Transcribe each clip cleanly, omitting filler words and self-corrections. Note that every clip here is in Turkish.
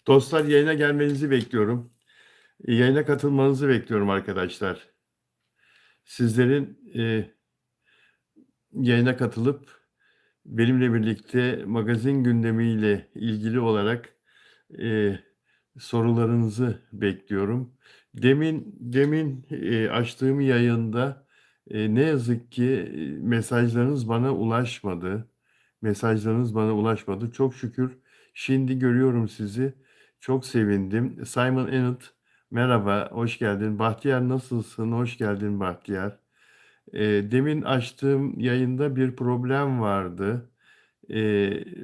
Dostlar yayına gelmenizi bekliyorum. Yayına katılmanızı bekliyorum arkadaşlar. Sizlerin yayına katılıp benimle birlikte magazin gündemiyle ilgili olarak e, sorularınızı bekliyorum. Demin açtığım yayında ne yazık ki mesajlarınız bana ulaşmadı. Mesajlarınız bana ulaşmadı. Çok şükür şimdi görüyorum sizi. Çok sevindim. Simon Enid, merhaba, hoş geldin. Bahtiyar nasılsın? Hoş geldin Bahtiyar. Demin açtığım yayında bir problem vardı.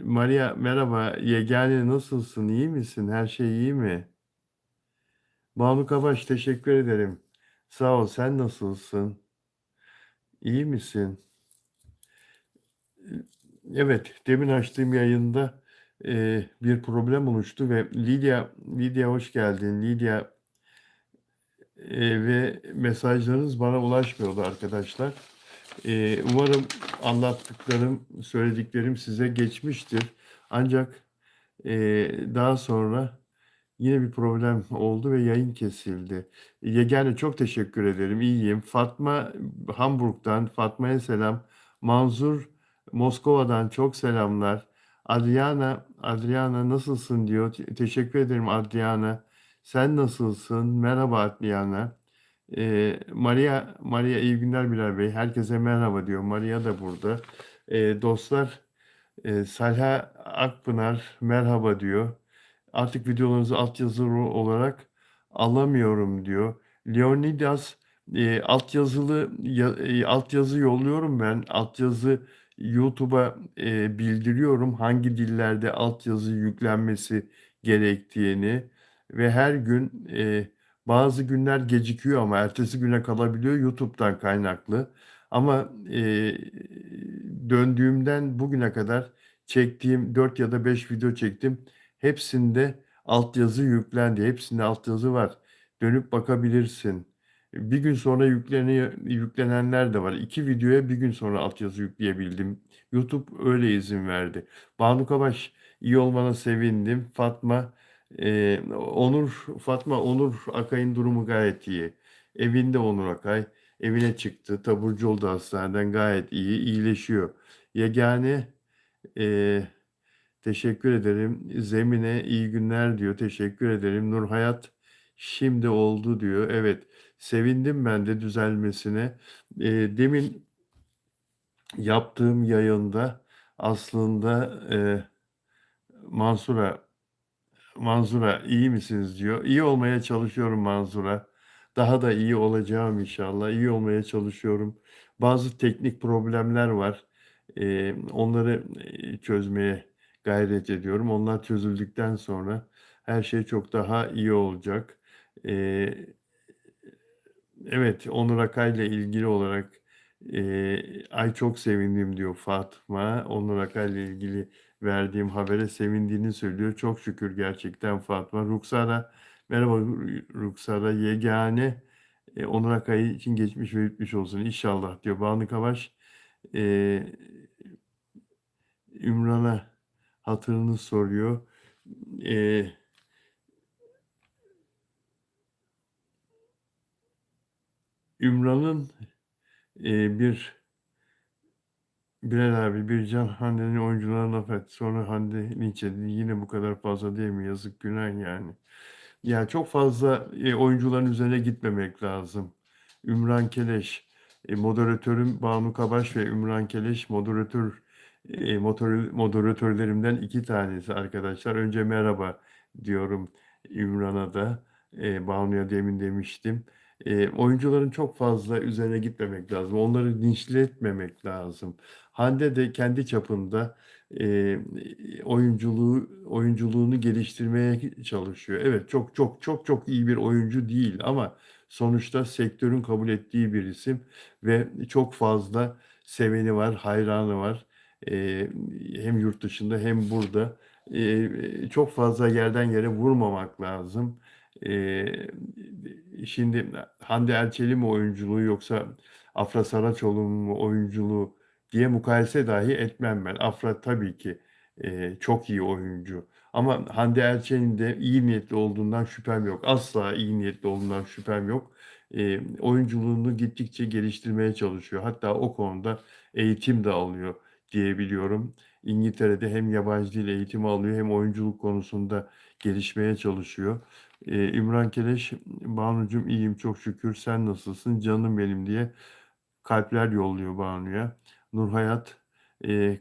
Maria merhaba. Yegane nasılsın? İyi misin? Her şey iyi mi? Banu Kabaş teşekkür ederim. Sağ ol. Sen nasılsın? İyi misin? Evet, demin açtığım yayında bir problem oluştu ve Lidya hoş geldin. Lidya ve mesajlarınız bana ulaşmıyordu arkadaşlar. Umarım anlattıklarım, söylediklerim size geçmiştir. Ancak daha sonra yine bir problem oldu ve yayın kesildi. Yegane çok teşekkür ederim. İyiyim. Fatma Hamburg'dan, Fatma'ya selam. Manzur Moskova'dan çok selamlar. Adriana nasılsın diyor. Teşekkür ederim Adriana. Sen nasılsın? Merhaba Adriana. Maria iyi günler Bilal Bey. Herkese merhaba diyor. Maria da burada. Dostlar, Salha Akpınar merhaba diyor. Artık videolarınızı altyazılı olarak alamıyorum diyor. Leonidas altyazı yolluyorum ben. Altyazı YouTube'a bildiriyorum hangi dillerde altyazı yüklenmesi gerektiğini ve her gün bazı günler gecikiyor ama ertesi güne kalabiliyor YouTube'dan kaynaklı. Ama döndüğümden bugüne kadar çektiğim 4 ya da 5 video çektim. Hepsinde altyazı yüklendi. Hepsinde altyazı var. Dönüp bakabilirsin. Bir gün sonra yüklenenler de var. 2 videoya bir gün sonra altyazı yükleyebildim. YouTube öyle izin verdi. Banu Kabaş iyi olmana sevindim. Fatma Onur Akay'ın durumu gayet iyi. Evinde Onur Akay. Evine çıktı. Taburcu oldu hastaneden. Gayet iyi. İyileşiyor. Yegane e, teşekkür ederim. Zemine iyi günler diyor. Teşekkür ederim. Nur Hayat şimdi oldu diyor. Evet. Sevindim ben de düzelmesine. Demin yaptığım yayında aslında Mansur'a Manzura iyi misiniz diyor. İyi olmaya çalışıyorum Manzura. Daha da iyi olacağım inşallah. İyi olmaya çalışıyorum. Bazı teknik problemler var. Onları çözmeye gayret ediyorum. Onlar çözüldükten sonra her şey çok daha iyi olacak. Ee, Evet, Onur Akay'la ilgili olarak ay çok sevindim diyor Fatma. Onur Akay'la ilgili verdiğim habere sevindiğini söylüyor. Çok şükür gerçekten Fatma. Ruksara, merhaba Ruksara. Yegane Onur Akay için geçmiş ve bitmiş olsun inşallah diyor. Banu Kavaş e, Ümran'a hatırını soruyor. E, Ümran'ın bir Bilal abi Bircan Hande'nin oyuncularına laf et. Sonra Hande linç edildi. Yine bu kadar fazla değil mi? Yazık günah yani. Ya çok fazla oyuncuların üzerine gitmemek lazım. Ümran Keleş, moderatörüm Banu Kabaş ve Ümran Keleş moderatörlerimden iki tanesi arkadaşlar. Önce merhaba diyorum Ümran'a da. Banu'ya demin demiştim. Oyuncuların çok fazla üzerine gitmemek lazım. Onları linçletmemek lazım. Hande de kendi çapında e, oyunculuğunu geliştirmeye çalışıyor. Evet çok çok çok çok iyi bir oyuncu değil ama sonuçta sektörün kabul ettiği bir isim ve çok fazla seveni var, hayranı var. E, Hem yurt dışında hem burada. Çok fazla yerden yere vurmamak lazım. E, Şimdi Hande Erçel'i mi oyunculuğu yoksa Afra Saraçoğlu'nun mu oyunculuğu diye mukayese dahi etmem ben. Afra tabii ki Çok iyi oyuncu ama Hande Erçel'in de iyi niyetli olduğundan şüphem yok. Asla iyi niyetli olduğundan şüphem yok. Oyunculuğunu gittikçe geliştirmeye çalışıyor. Hatta o konuda eğitim de alıyor diye biliyorum. İngiltere'de hem yabancı dil eğitimi alıyor hem oyunculuk konusunda gelişmeye çalışıyor. Ümran Keleş, "Banucuğum iyiyim çok şükür, sen nasılsın canım benim?" diye kalpler yolluyor Banu'ya. Nurhayat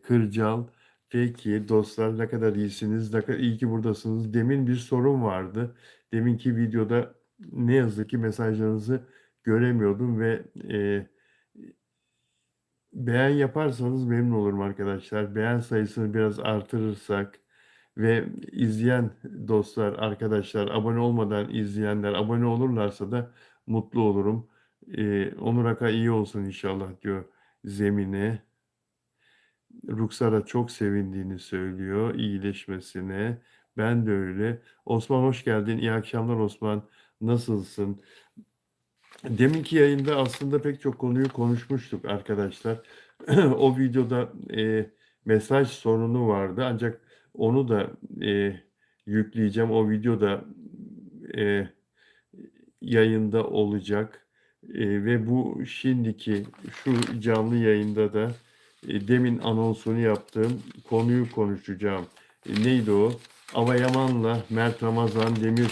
Kırcal, "Peki dostlar ne kadar iyisiniz, ne kadar iyi ki buradasınız. Demin bir sorun vardı. Deminki videoda ne yazık ki mesajlarınızı göremiyordum ve beğen yaparsanız memnun olurum arkadaşlar. Beğen sayısını biraz artırırsak ve izleyen dostlar, arkadaşlar, abone olmadan izleyenler abone olurlarsa da mutlu olurum. Onur Aka iyi olsun inşallah diyor Zemine. Ruksara çok sevindiğini söylüyor iyileşmesine. Ben de öyle. Osman hoş geldin. İyi akşamlar Osman. Nasılsın? Deminki yayında aslında pek çok konuyu konuşmuştuk arkadaşlar. O videoda mesaj sorunu vardı ancak onu da yükleyeceğim. O video da e, yayında olacak. Ve bu şimdiki şu canlı yayında da demin anonsunu yaptığım konuyu konuşacağım. Neydi o? Ava Yaman'la Mert Ramazan Demir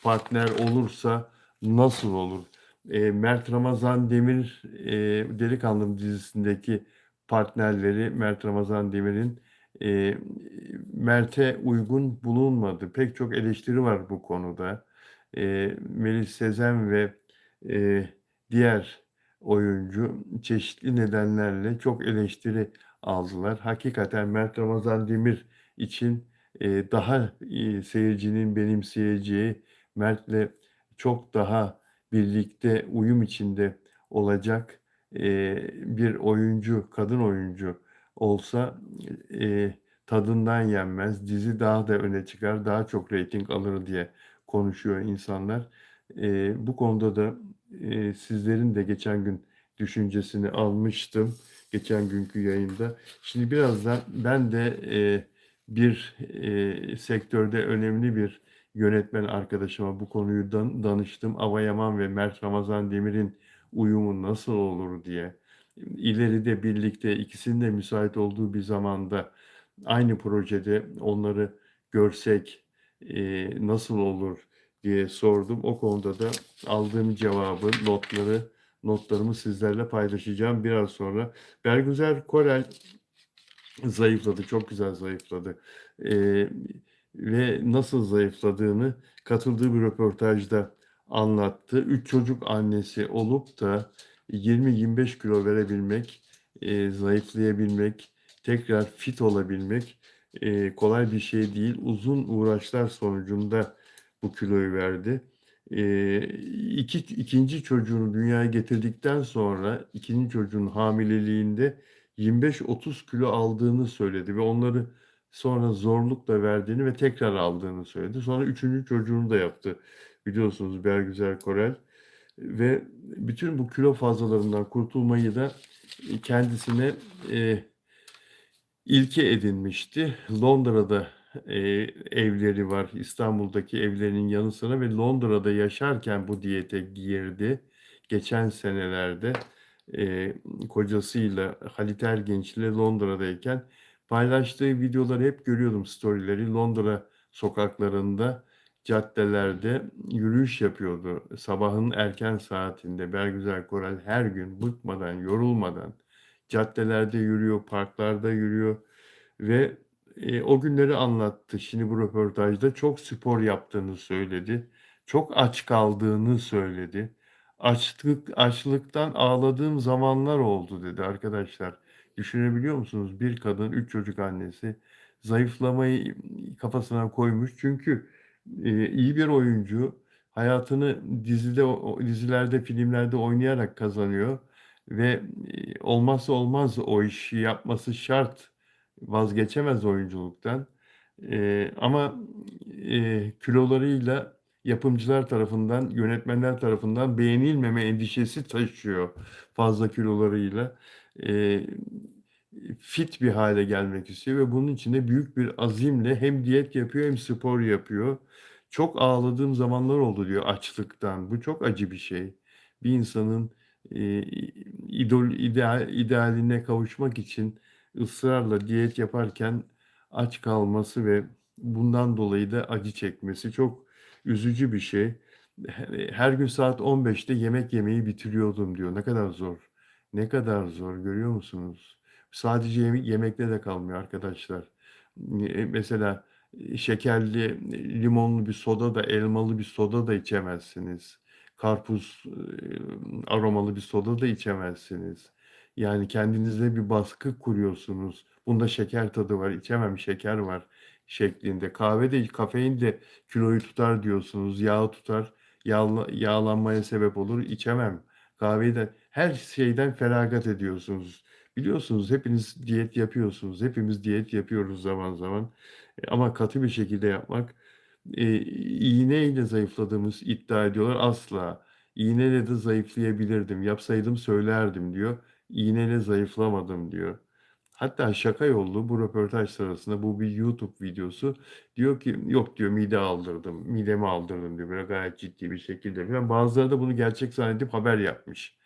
partner olursa nasıl olur? Mert Ramazan Demir Delikanlım dizisindeki partnerleri Mert Ramazan Demir'in e, Mert'e uygun bulunmadı. Pek çok eleştiri var bu konuda. Melis Sezen ve e, diğer oyuncu çeşitli nedenlerle çok eleştiri aldılar. Hakikaten Mert Ramazan Demir için daha seyircinin benimseyeceği, Mert'le çok daha birlikte uyum içinde olacak bir oyuncu, kadın oyuncu olsa tadından yenmez. Dizi daha da öne çıkar, daha çok reyting alır diye konuşuyor insanlar. Bu konuda da sizlerin de geçen gün düşüncesini almıştım. Geçen günkü yayında. Şimdi birazdan ben de bir sektörde önemli bir yönetmen arkadaşıma bu konuyu danıştım. Ava Yaman ve Mert Ramazan Demir'in uyumu nasıl olur diye. İleride birlikte ikisinin de müsait olduğu bir zamanda aynı projede onları görsek nasıl olur diye sordum. O konuda da aldığım cevabı, notlarımı sizlerle paylaşacağım biraz sonra. Bergüzer Korel zayıfladı, çok güzel zayıfladı. Eee, Ve nasıl zayıfladığını katıldığı bir röportajda anlattı. 3 çocuk annesi olup da 20-25 kilo verebilmek, zayıflayabilmek, tekrar fit olabilmek kolay bir şey değil. Uzun uğraşlar sonucunda bu kiloyu verdi. İkinci çocuğunu dünyaya getirdikten sonra ikinci çocuğun hamileliğinde 25-30 kilo aldığını söyledi ve onları sonra zorlukla verdiğini ve tekrar aldığını söyledi. Sonra üçüncü çocuğunu da yaptı. Biliyorsunuz Bergüzar Korel ve bütün bu kilo fazlalarından kurtulmayı da kendisine ilke edinmişti. Londra'da evleri var. İstanbul'daki evlerinin yanı sıra ve Londra'da yaşarken bu diyete girdi. Geçen senelerde e, kocasıyla Halit Ergenç ile Londra'dayken paylaştığı videoları hep görüyordum storyleri. Londra sokaklarında, caddelerde yürüyüş yapıyordu. Sabahın erken saatinde Bergüzar Korel her gün bıkmadan, yorulmadan caddelerde yürüyor, parklarda yürüyor ve o günleri anlattı. Şimdi bu röportajda çok spor yaptığını söyledi. Çok aç kaldığını söyledi. Açlıktan ağladığım zamanlar oldu dedi arkadaşlar. Düşünebiliyor musunuz? Bir kadın, 3 çocuk annesi zayıflamayı kafasına koymuş. Çünkü iyi bir oyuncu hayatını dizilerde, filmlerde oynayarak kazanıyor ve olmazsa olmaz o işi yapması şart. Vazgeçemez oyunculuktan. Ama kilolarıyla yapımcılar tarafından, yönetmenler tarafından beğenilmeme endişesi taşıyor fazla kilolarıyla. Eee, fit bir hale gelmek istiyor ve bunun için de büyük bir azimle hem diyet yapıyor hem spor yapıyor. "Çok ağladığım zamanlar oldu." diyor açlıktan. Bu çok acı bir şey. Bir insanın, eee, idealine kavuşmak için ısrarla diyet yaparken aç kalması ve bundan dolayı da acı çekmesi çok üzücü bir şey. Her gün saat 15'te yemek yemeyi bitiriyordum diyor. Ne kadar zor. Ne kadar zor görüyor musunuz? Sadece yemekle de kalmıyor arkadaşlar. Mesela, şekerli, limonlu bir soda da, elmalı bir soda da içemezsiniz. Karpuz, aromalı bir soda da içemezsiniz. Yani kendinize bir baskı kuruyorsunuz. Bunda şeker tadı var, içemem, şeker var şeklinde. Kahve de kafein de kiloyu tutar diyorsunuz, yağı tutar, yağlanmaya sebep olur, içemem. Kahveyi de her şeyden feragat ediyorsunuz. Biliyorsunuz hepiniz diyet yapıyorsunuz. Hepimiz diyet yapıyoruz zaman zaman. Ama katı bir şekilde yapmak, iğneyle zayıfladığımız iddia ediyorlar. Asla. "İğneyle de zayıflayabilirdim. Yapsaydım söylerdim." diyor. "İğneyle zayıflamadım." diyor. Hatta şaka yollu bu röportaj sırasında bu bir YouTube videosu. Diyor ki, "Yok." diyor, "Mide aldırdım, midemi aldırdım." diyor. Böyle gayet ciddi bir şekilde filan. Bazıları da bunu gerçek zannedip haber yapmış.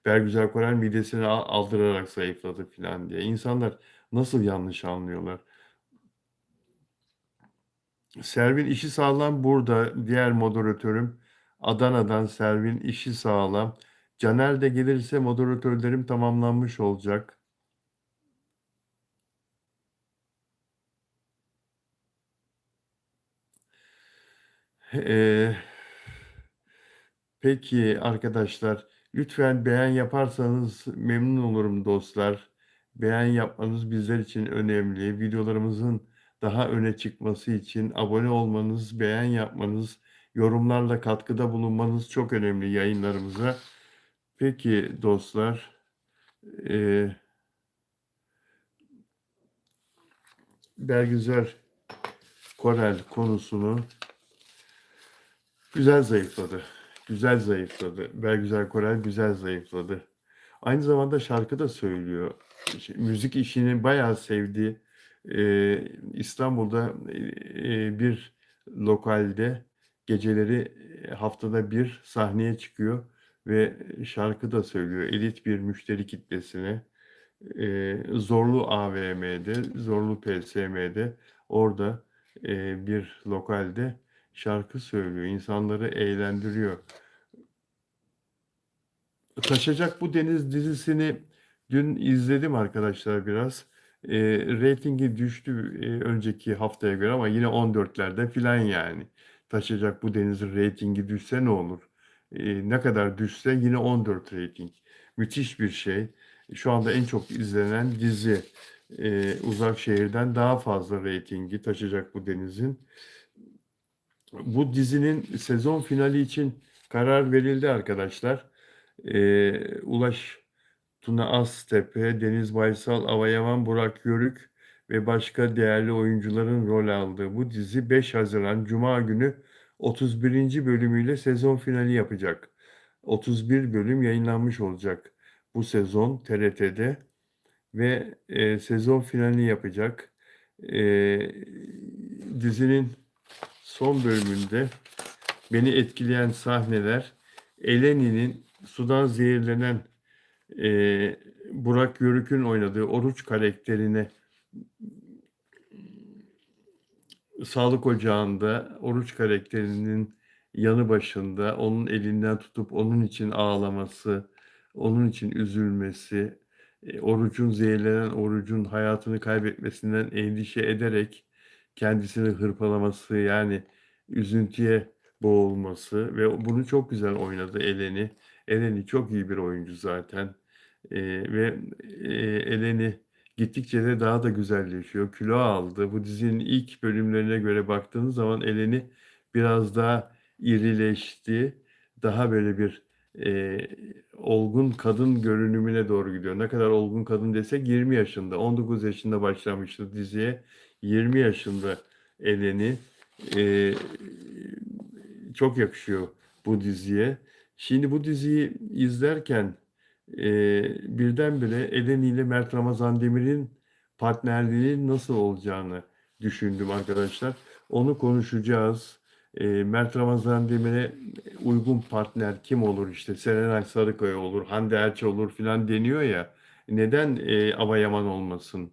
Bergüzar Korel midesini aldırarak zayıfladı filan diye. İnsanlar nasıl yanlış anlıyorlar? Servin işi sağlam burada. Diğer moderatörüm Adana'dan Servin işi sağlam. Caner de gelirse moderatörlerim tamamlanmış olacak. Eee, peki arkadaşlar, lütfen beğen yaparsanız memnun olurum dostlar. Beğen yapmanız bizler için önemli. Videolarımızın daha öne çıkması için abone olmanız, beğen yapmanız, yorumlarla katkıda bulunmanız çok önemli yayınlarımıza. Peki dostlar, eee Bergüzar Korel konusunu güzel zayıfladı. Güzel zayıfladı. Bergüzar Korel güzel zayıfladı. Aynı zamanda şarkı da söylüyor. Müzik işini bayağı sevdi. İstanbul'da, bir lokalde geceleri, haftada bir sahneye çıkıyor ve şarkı da söylüyor elit bir müşteri kitlesine. Zorlu AVM'de, Zorlu PSM'de orada, bir lokalde şarkı söylüyor, insanları eğlendiriyor. Taşacak Bu Deniz dizisini dün izledim arkadaşlar biraz. Reytingi düştü, önceki haftaya göre ama yine 14'lerde filan yani. Taşacak Bu Deniz'in reytingi düşse ne olur? Ne kadar düşse yine 14 reyting. Müthiş bir şey. Şu anda en çok izlenen dizi. Uzak Şehir'den daha fazla reytingi Taşacak Bu Deniz'in. Bu dizinin sezon finali için karar verildi arkadaşlar. Ulaş Tuna Aztepe, Deniz Baysal, Avayaman, Burak Yörük ve başka değerli oyuncuların rol aldığı bu dizi 5 Haziran Cuma günü 31. bölümüyle sezon finali yapacak. 31 bölüm yayınlanmış olacak bu sezon TRT'de ve sezon finali yapacak. Dizinin son bölümünde beni etkileyen sahneler Eleni'nin sudan zehirlenen Burak Yörük'ün oynadığı Oruç karakterine sağlık ocağında Oruç karakterinin yanı başında onun elinden tutup onun için ağlaması, onun için üzülmesi, Oruç'un hayatını kaybetmesinden endişe ederek kendisini hırpalaması, yani üzüntüye boğulması ve bunu çok güzel oynadı Eleni. Eleni çok iyi bir oyuncu zaten, ve, Eleni gittikçe de daha da güzelleşiyor, kilo aldı. Bu dizinin ilk bölümlerine göre baktığınız zaman Eleni biraz daha irileşti. Daha böyle bir, eee, olgun kadın görünümüne doğru gidiyor. Ne kadar olgun kadın desek 20 yaşında, 19 yaşında başlamıştı diziye. 20 yaşında Eleni. Eee, çok yakışıyor bu diziye. Şimdi bu diziyi izlerken, Birdenbire Eleni ile Mert Ramazan Demir'in partnerliği nasıl olacağını düşündüm arkadaşlar. Onu konuşacağız. Mert Ramazan Demir'e uygun partner kim olur işte Serenay Sarıkaya olur, Hande Erçel olur filan deniyor ya. Neden Ava Yaman olmasın?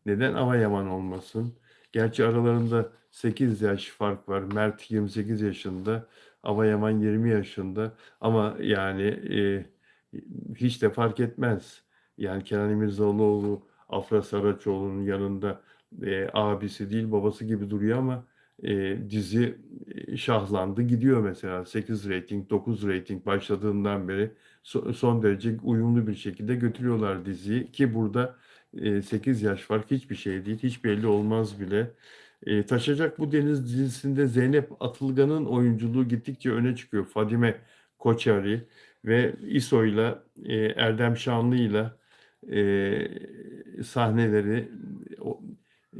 Neden Ava Yaman olmasın? Gerçi aralarında 8 yaş fark var. Mert 28 yaşında, Ava Yaman 20 yaşında. Ama yani hiç de fark etmez. Yani Kenan İmirzalıoğlu, Afra Saraçoğlu'nun yanında abisi değil babası gibi duruyor ama dizi şahlandı gidiyor mesela. 8 reyting, 9 reyting başladığından beri son derece uyumlu bir şekilde götürüyorlar diziyi. Ki burada 8 yaş fark hiçbir şey değil, hiç belli olmaz bile. Taşacak Bu Deniz dizisinde Zeynep Atılgan'ın oyunculuğu gittikçe öne çıkıyor. Fadime Koçari ve İso'yla Erdem Şanlı'yla sahneleri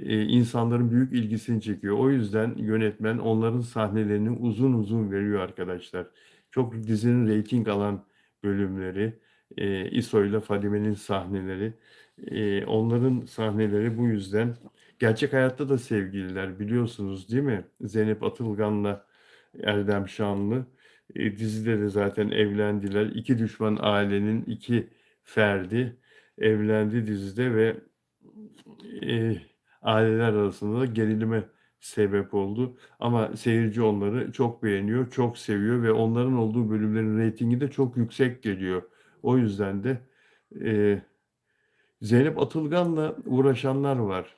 insanların büyük ilgisini çekiyor. O yüzden yönetmen onların sahnelerini uzun uzun veriyor arkadaşlar. Çok dizinin reyting alan bölümleri, İso'yla Fadime'nin sahneleri, onların sahneleri bu yüzden gerçek hayatta da sevgililer biliyorsunuz değil mi? Zeynep Atılgan'la Erdem Şanlı. Dizide de zaten evlendiler. İki düşman ailenin iki ferdi evlendi dizide ve e, aileler arasında da gerilime sebep oldu. Ama seyirci onları çok beğeniyor, çok seviyor ve onların olduğu bölümlerin reytingi de çok yüksek geliyor. O yüzden de e, Zeynep Atılgan'la uğraşanlar var.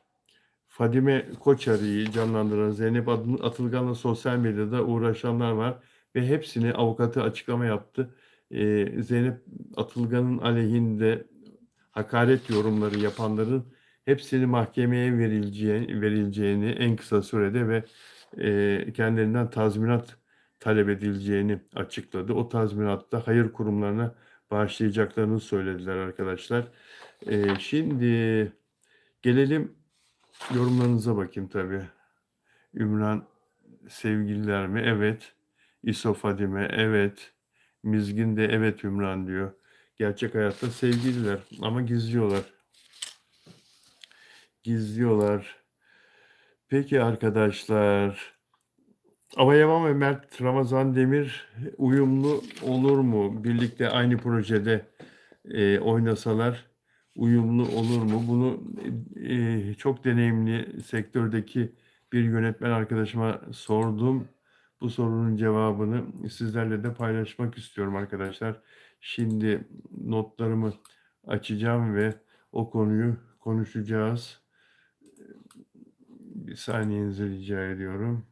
Fadime Koçarı'yı canlandıran Zeynep Atılgan'la sosyal medyada uğraşanlar var ve hepsini avukatı açıklama yaptı. Zeynep Atılgan'ın aleyhinde hakaret yorumları yapanların hepsini mahkemeye verileceğini en kısa sürede ve kendilerinden tazminat talep edileceğini açıkladı. O tazminatta hayır kurumlarına bağışlayacaklarını söylediler arkadaşlar. Şimdi gelelim yorumlarınıza bakayım tabii. Ümran sevgililer mi? Evet. İso Fadime, evet. Mizgin de evet Ümran diyor. Gerçek hayatta sevgililer ama gizliyorlar. Gizliyorlar. Peki arkadaşlar. Avayaman ve Mert Ramazan Demir uyumlu olur mu? Birlikte aynı projede oynasalar uyumlu olur mu? Bunu çok deneyimli sektördeki bir yönetmen arkadaşıma sordum. Bu sorunun cevabını sizlerle de paylaşmak istiyorum arkadaşlar. Şimdi notlarımı açacağım ve o konuyu konuşacağız. Bir saniyenizi rica ediyorum.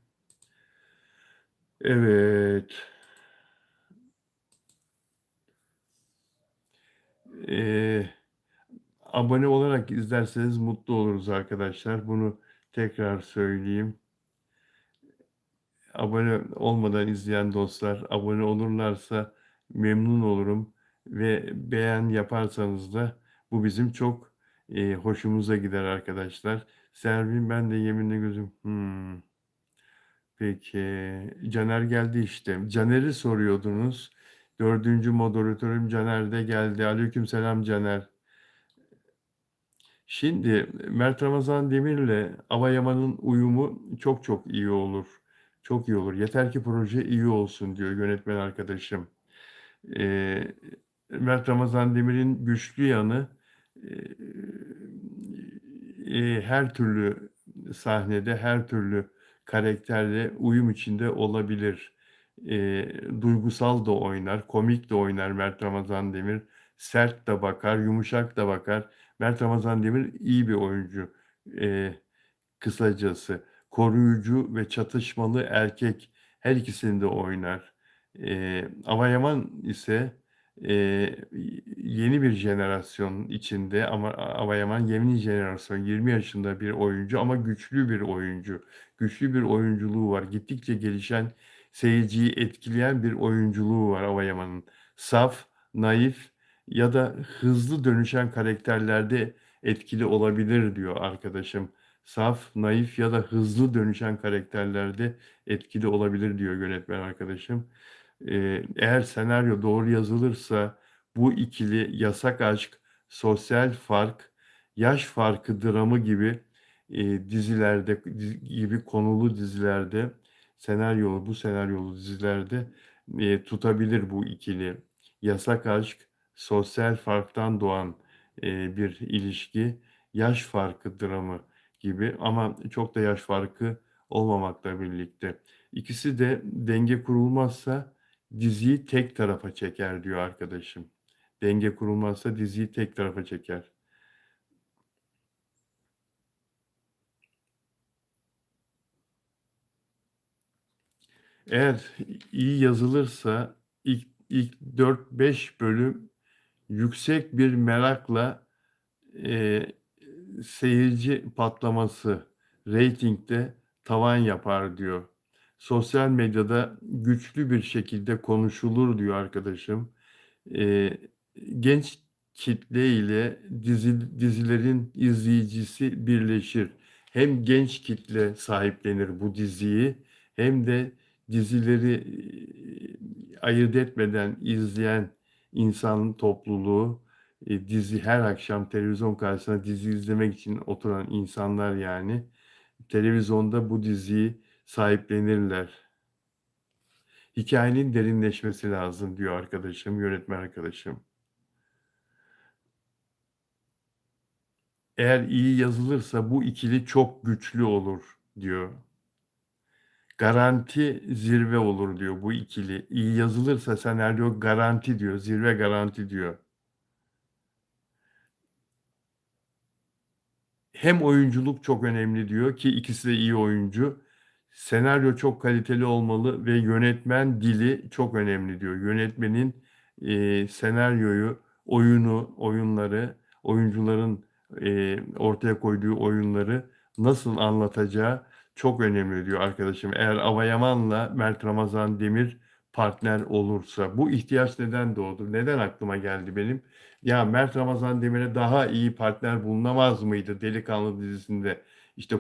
Evet. Ee, Abone olarak izlerseniz mutlu oluruz arkadaşlar. Bunu tekrar söyleyeyim. Abone olmadan izleyen dostlar abone olurlarsa memnun olurum ve beğen yaparsanız da bu bizim çok hoşumuza gider arkadaşlar. Servin ben de yeminle gözüm. Peki. Caner geldi işte. Caner'i soruyordunuz. Dördüncü moderatörüm Caner de geldi. Aleykümselam Caner. Şimdi Mert Ramazan Demir'le Ava Yaman'ın uyumu çok çok iyi olur. Çok iyi olur. Yeter ki proje iyi olsun diyor yönetmen arkadaşım. Ee, Mert Ramazan Demir'in güçlü yanı her türlü sahnede, her türlü karakterle uyum içinde olabilir. Duygusal da oynar, komik de oynar Mert Ramazan Demir. Sert de bakar, yumuşak da bakar. Mert Ramazan Demir iyi bir oyuncu. Eee, Kısacası koruyucu ve çatışmalı erkek her ikisini de oynar. Ama Yaman ise yeni bir jenerasyon içinde ama Avayaman yeni jenerasyon 20 yaşında bir oyuncu ama güçlü bir oyuncu. Güçlü bir oyunculuğu var. Gittikçe gelişen, seyirciyi etkileyen bir oyunculuğu var Avayaman'ın. Saf, naif ya da hızlı dönüşen karakterlerde etkili olabilir diyor arkadaşım. Saf, naif ya da hızlı dönüşen karakterlerde etkili olabilir diyor yönetmen arkadaşım. Eğer senaryo doğru yazılırsa, Bu ikili yasak aşk, sosyal fark, yaş farkı dramı gibi, dizilerde gibi konulu dizilerde, bu senaryolu dizilerde, tutabilir bu ikili. Yasak aşk, sosyal farktan doğan, bir ilişki, yaş farkı dramı gibi ama çok da yaş farkı olmamakla birlikte. İkisi de denge kurulmazsa diziyi tek tarafa çeker diyor arkadaşım. Denge kurulmazsa diziyi tek tarafa çeker. Eğer iyi yazılırsa ilk 4-5 bölüm yüksek bir merakla, eee, seyirci patlaması, reytingde tavan yapar diyor. Sosyal medyada güçlü bir şekilde konuşulur diyor arkadaşım. Eee, genç kitle ile dizilerin izleyicisi birleşir. Hem genç kitle sahiplenir bu diziyi hem de dizileri, ayırt etmeden izleyen insan topluluğu, dizi her akşam televizyon karşısına dizi izlemek için oturan insanlar yani, televizyonda bu diziyi sahiplenirler. Hikâyenin derinleşmesi lazım diyor arkadaşım, yönetmen arkadaşım. Eğer iyi yazılırsa bu ikili çok güçlü olur diyor. Garanti zirve olur diyor bu ikili. İyi yazılırsa senaryo garanti diyor, zirve garanti diyor. Hem oyunculuk çok önemli diyor ki ikisi de iyi oyuncu. Senaryo çok kaliteli olmalı ve yönetmen dili çok önemli diyor. Yönetmenin, senaryoyu, oyunları, oyuncuların, ortaya koyduğu oyunları nasıl anlatacağı çok önemli diyor arkadaşım. Eğer Avayaman'la Mert Ramazan Demir partner olursa. Bu ihtiyaç neden doğdu? Neden aklıma geldi benim? Ya Mert Ramazan Demir'e daha iyi partner bulunamaz mıydı Delikanlı dizisinde? İşte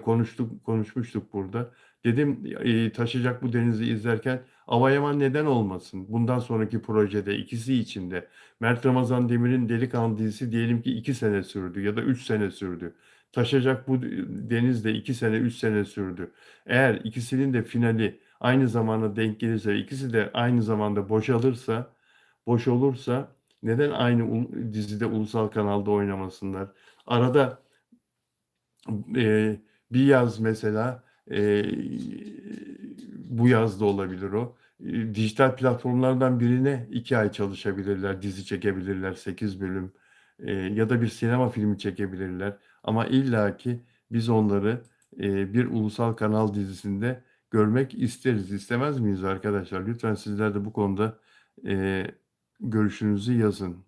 konuşmuştuk burada. Dedim, Taşacak Bu Denizi izlerken Avayaman neden olmasın? Bundan sonraki projede ikisi için de. Mert Ramazan Demir'in Delikanlı dizisi diyelim ki 2 sene sürdü ya da 3 sene sürdü. Taşacak Bu Deniz de 2 sene, 3 sene sürdü. Eğer ikisinin de finali aynı zamana denk gelirse ve ikisi de aynı zamanda boş olursa neden aynı dizide ulusal kanalda oynamasınlar? Arada, bir yaz mesela, bu yaz da olabilir o. Dijital platformlardan birine 2 ay çalışabilirler, dizi çekebilirler 8 bölüm, ya da bir sinema filmi çekebilirler ama illaki biz onları, bir ulusal kanal dizisinde görmek isteriz. İstemez miyiz arkadaşlar? Lütfen sizler de bu konuda, görüşünüzü yazın.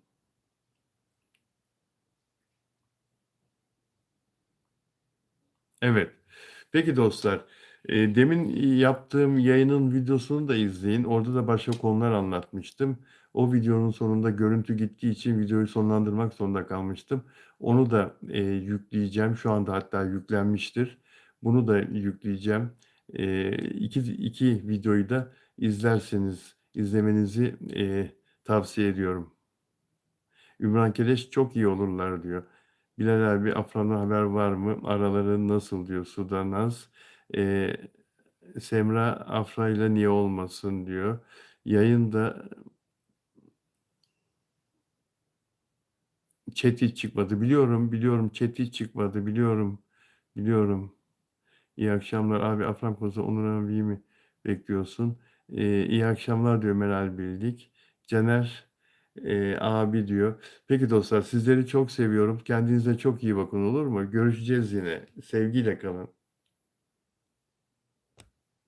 Evet. Peki dostlar, demin yaptığım yayının videosunu da izleyin. Orada da başka konular anlatmıştım. O videonun sonunda görüntü gittiği için videoyu sonlandırmak zorunda kalmıştım. Onu da, yükleyeceğim. Şu anda hatta yüklenmiştir. Bunu da yükleyeceğim. 2 videoyu da izlemenizi, tavsiye ediyorum. Ümran Keleş çok iyi olurlar diyor. Bilal abi Afran'dan haber var mı? Araları nasıl diyor Sudanaz. Eee, Semra Afra'yla niye olmasın diyor. Yayında chat hiç çıkmadı. Biliyorum chat hiç çıkmadı. Biliyorum. İyi akşamlar abi Afran konusunda Onur abiyi mi bekliyorsun? İyi akşamlar diyor Meral Bildik. Caner abi diyor. Peki dostlar sizleri çok seviyorum. Kendinize çok iyi bakın olur mu? Görüşeceğiz yine. Sevgiyle kalın.